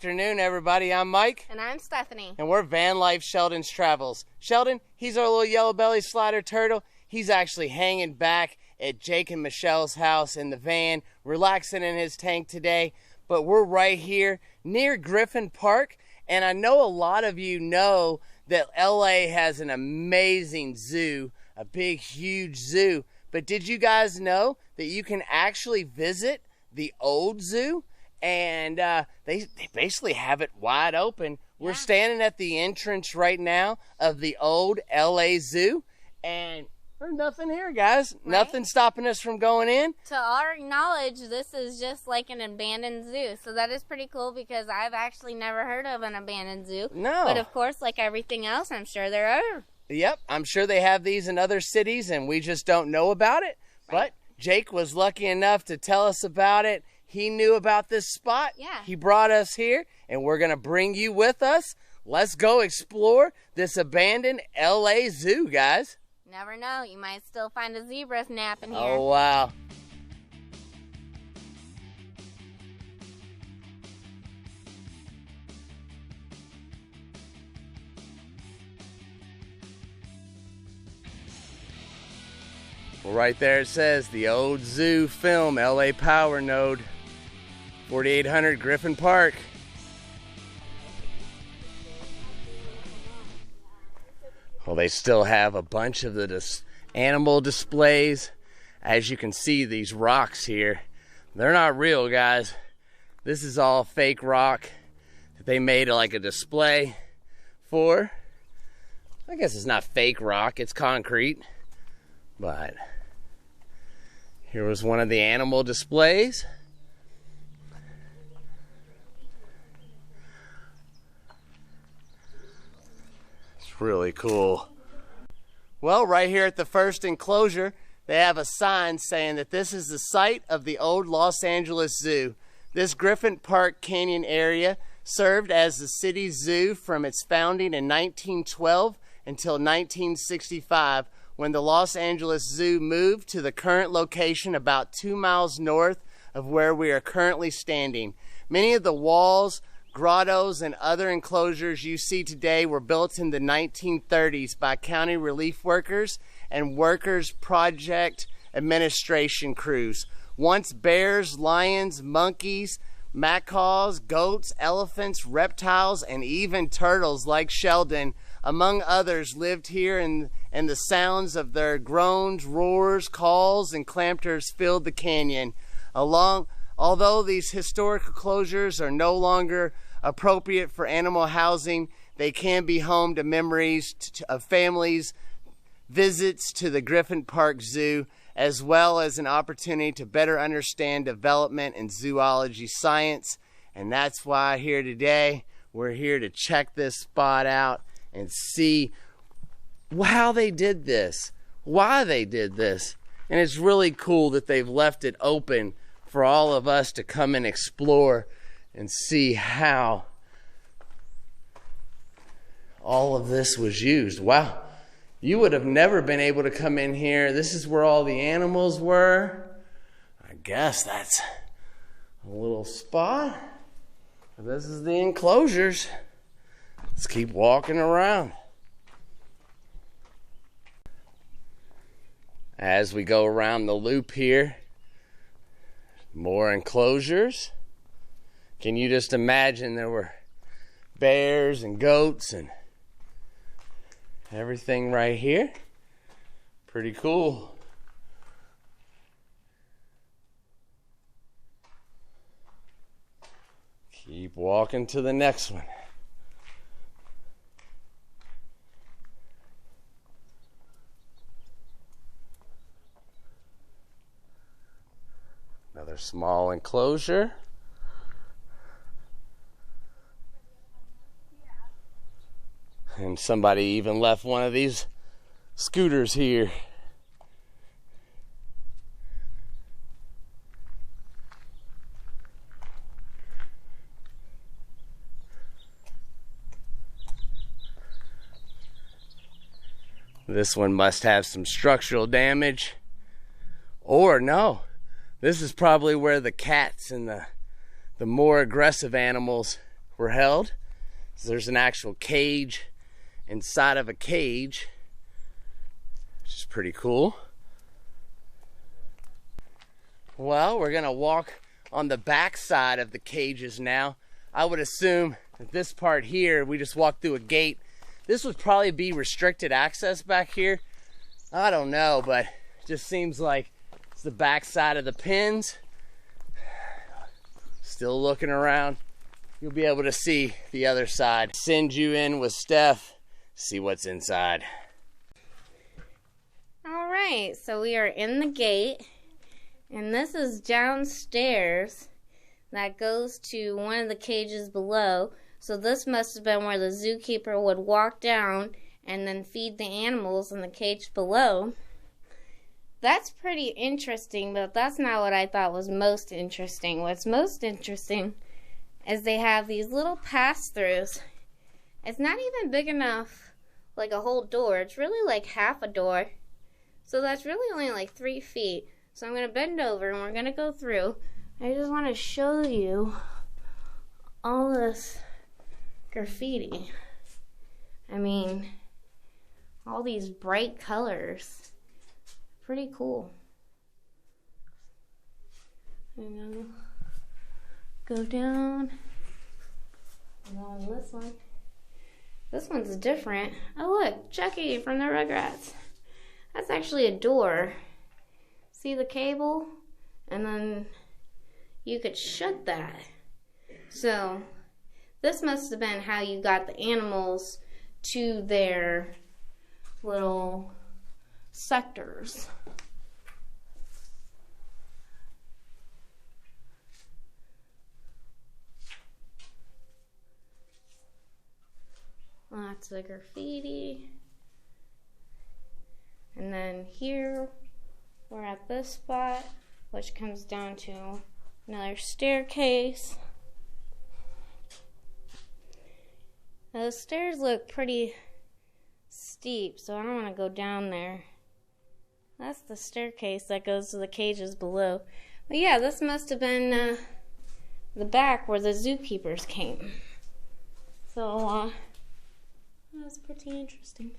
afternoon, everybody. I'm Mike. And I'm Stephanie. And we're Van Life Sheldon's Travels. Sheldon, he's our little yellow belly slider turtle. He's actually hanging back at Jake and Michelle's house in the van, relaxing in his tank today. But we're right here near Griffin Park. And I know a lot of you know that LA has an amazing zoo, a big, huge zoo. But did you guys know that you can actually visit the old zoo? And they basically have it wide open. We're standing at the entrance right now of the old LA Zoo, and there's nothing here, guys. Right? Nothing stopping us from going in. To our knowledge, this is just like an abandoned zoo. So that is pretty cool because I've actually never heard of an abandoned zoo. No. But of course, like everything else, I'm sure there are. Yep, I'm sure they have these in other cities and we just don't know about it. Right. But Jake was lucky enough to tell us about it. He knew about this spot. Yeah. He brought us here, and we're going to bring you with us. Let's go explore this abandoned LA Zoo, guys. Never know. You might still find a zebra napping here. Oh, wow. Well, right there it says the old zoo film, LA Power Node, 4800 Griffin Park. Well, they still have a bunch of the animal displays. As you can see, these rocks here, they're not real, guys. This is all fake rock that they made like a display for. I guess it's not fake rock, it's concrete. But here was one of the animal displays. It's really cool. Well, right here at the first enclosure, they have a sign saying that this is the site of the old Los Angeles Zoo. This Griffin Park Canyon area served as the city's zoo from its founding in 1912 until 1965, when the Los Angeles Zoo moved to the current location about 2 miles north of where we are currently standing. Many of the walls, grottos, and other enclosures you see today were built in the 1930s by county relief workers and workers' project administration crews. Once bears, lions, monkeys, macaws, goats, elephants, reptiles, and even turtles like Sheldon, among others, lived here, and the sounds of their groans, roars, calls, and clampers filled the canyon. Although these historical closures are no longer appropriate for animal housing, they can be home to memories of families' visits to the Griffin Park Zoo, as well as an opportunity to better understand development and zoology science. And that's why here today, we're here to check this spot out and see how they did this, why they did this. And it's really cool that they've left it open for all of us to come and explore and see how all of this was used. Wow, you would have never been able to come in here. This is where all the animals were. I guess that's a little spot. This is the enclosures. Let's keep walking around. As we go around the loop here, more enclosures. Can you just imagine there were bears and goats and everything right here? Pretty cool. Keep walking to the next one. Another small enclosure. And somebody even left one of these scooters here. This one must have some structural damage. Or no, this is probably where the cats and the more aggressive animals were held. So there's an actual cage inside of a cage, which is pretty cool. Well, we're gonna walk on the back side of the cages now. I would assume that this part here, we just walk through a gate. This would probably be restricted access back here. I don't know, but it just seems like it's the back side of the pens. Still looking around. You'll be able to see the other side. Send you in with Steph, see what's inside. All right, so we are in the gate, and this is downstairs that goes to one of the cages below. So this must have been where the zookeeper would walk down and then feed the animals in the cage below. That's pretty interesting, but that's not what I thought was most interesting. What's most interesting is they have these little pass-throughs. It's not even big enough like a whole door. It's really like half a door. So that's really only like 3 feet. So I'm going to bend over and we're going to go through. I just want to show you all this graffiti. I mean, all these bright colors. Pretty cool. And go down. And on this one. This one's different. Oh look, Chucky from the Rugrats. That's actually a door. See the cable? And then you could shut that. So this must have been how you got the animals to their little sectors. Lots of graffiti. And then here we're at this spot, which comes down to another staircase. Now the stairs look pretty steep, so I don't want to go down there. That's the staircase that goes to the cages below. But yeah, this must have been the back where the zookeepers came. So that's pretty interesting.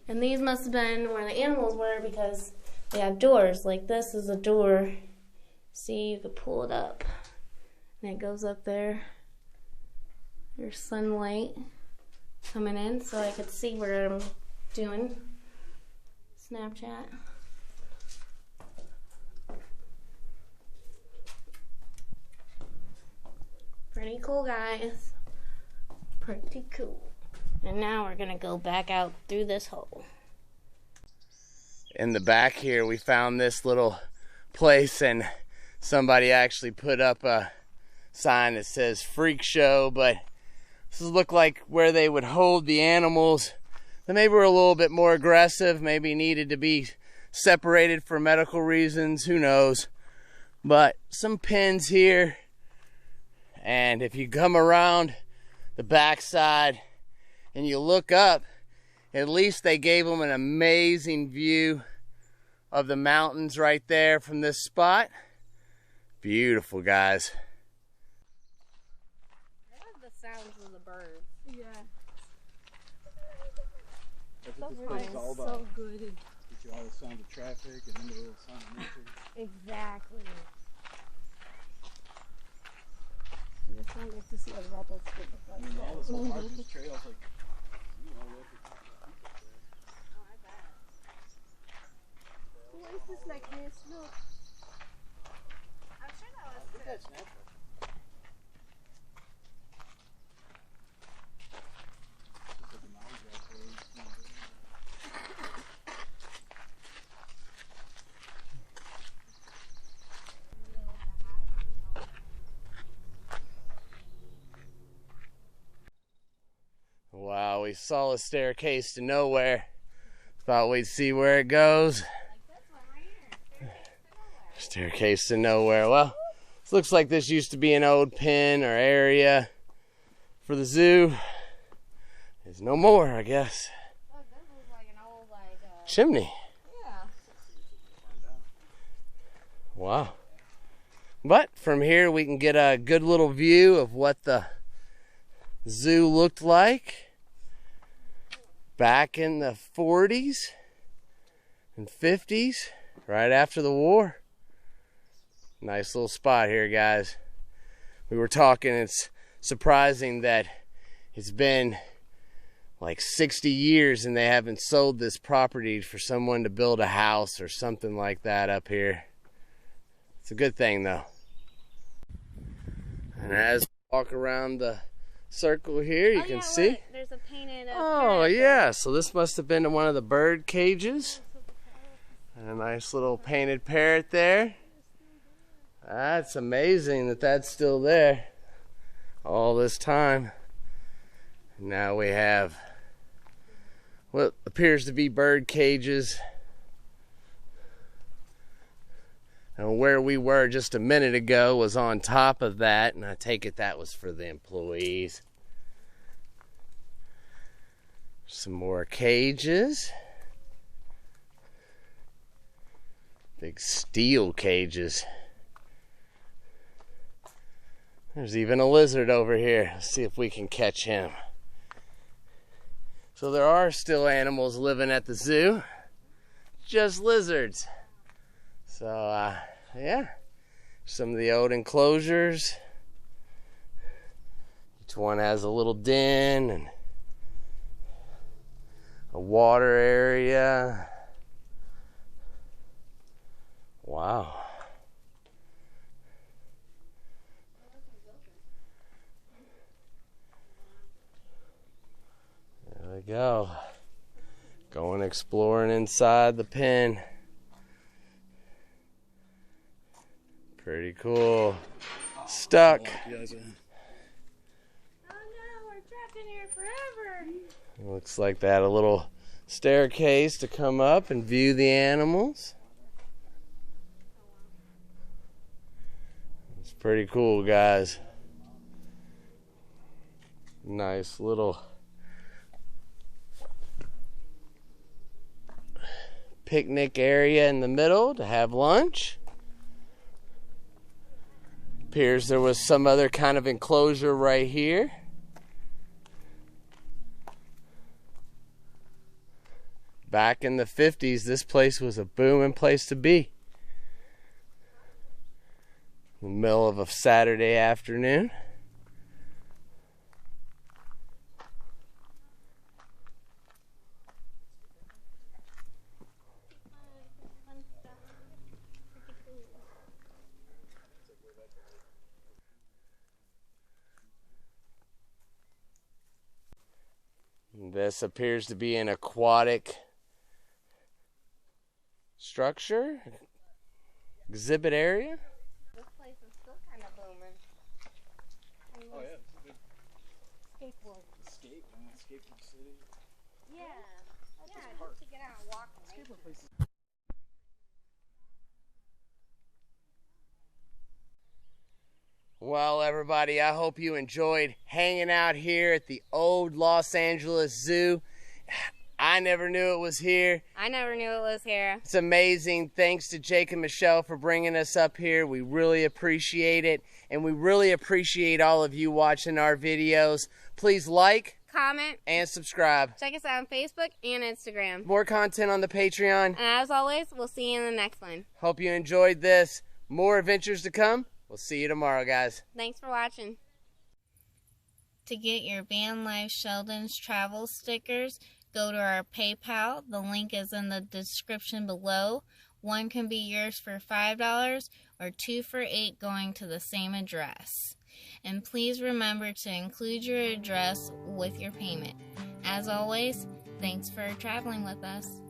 And these must have been where the animals were because they have doors. Like this is a door. See, you could pull it up. And it goes up there. There's sunlight coming in so I could see what I'm doing. Snapchat. Pretty cool, guys. Pretty cool. And now we're gonna go back out through this hole. In the back here, we found this little place, and somebody actually put up a sign that says freak show, but this looked like where they would hold the animals that maybe were a little bit more aggressive, maybe needed to be separated for medical reasons, who knows. But some pens here, and if you come around the backside and you look up, at least they gave them an amazing view of the mountains right there from this spot. Beautiful, guys. I love the sounds of the birds. Yeah. That's what this place is all about. So good. Get you all the sound of traffic and then the little sound of nature. Exactly. I just can't wait to see what about those people. I mean, all this whole park, these trails, like, you know, local people there. Oh, I bet. Why is this like this? Look. I'm sure that was I think that's natural. Just like the mountains right there, you know. Wow, we saw a staircase to nowhere. Thought we'd see where it goes. Staircase to nowhere. Well, this looks like this used to be an old pen or area for the zoo. There's no more, I guess. Look, this looks like an old, Chimney. yeah. Wow. But from here we can get a good little view of what the zoo looked like back in the 40s and 50s, right after the war. Nice little spot here, guys. We were talking, it's surprising that it's been like 60 years and they haven't sold this property for someone to build a house or something like that up here. It's a good thing though. And as we walk around the circle here, you can see. Look, there's a painted Oh yeah, so this must have been one of the bird cages. And a nice little painted parrot there. That's amazing that that's still there all this time. Now we have what appears to be bird cages. And where we were just a minute ago was on top of that, and I take it that was for the employees. Some more cages. Big steel cages. There's even a lizard over here. Let's see if we can catch him. So there are still animals living at the zoo, just lizards. So yeah, some of the old enclosures. Each one has a little den and a water area. Wow. There we go. Going exploring inside the pen. Pretty cool. Stuck. Oh no, we're trapped in here forever. Looks like they had a little staircase to come up and view the animals. It's pretty cool, guys. Nice little picnic area in the middle to have lunch. Appears there was some other kind of enclosure right here. Back in the 50s, this place was a booming place to be. In the middle of a Saturday afternoon. This appears to be an aquatic structure, exhibit area. This place is still kind of booming. Oh yeah, it's a good Skateboard. escape, man. Escape from the city. Yeah. Just to get out and walk. Skateboard places. Well, everybody, I hope you enjoyed hanging out here at the old Los Angeles Zoo. I never knew it was here. I never knew it was here. It's amazing. Thanks to Jake and Michelle for bringing us up here. We really appreciate it. And we really appreciate all of you watching our videos. Please like, Comment, and subscribe. check us out on Facebook and Instagram. More content on the Patreon. And as always, we'll see you in the next one. Hope you enjoyed this. More adventures to come. We'll see you tomorrow, guys. Thanks for watching. To get your Van Life Sheldon's travel stickers, go to our PayPal. The link is in the description below. One can be yours for $5 or 2 for $8 going to the same address. And please remember to include your address with your payment. As always, thanks for traveling with us.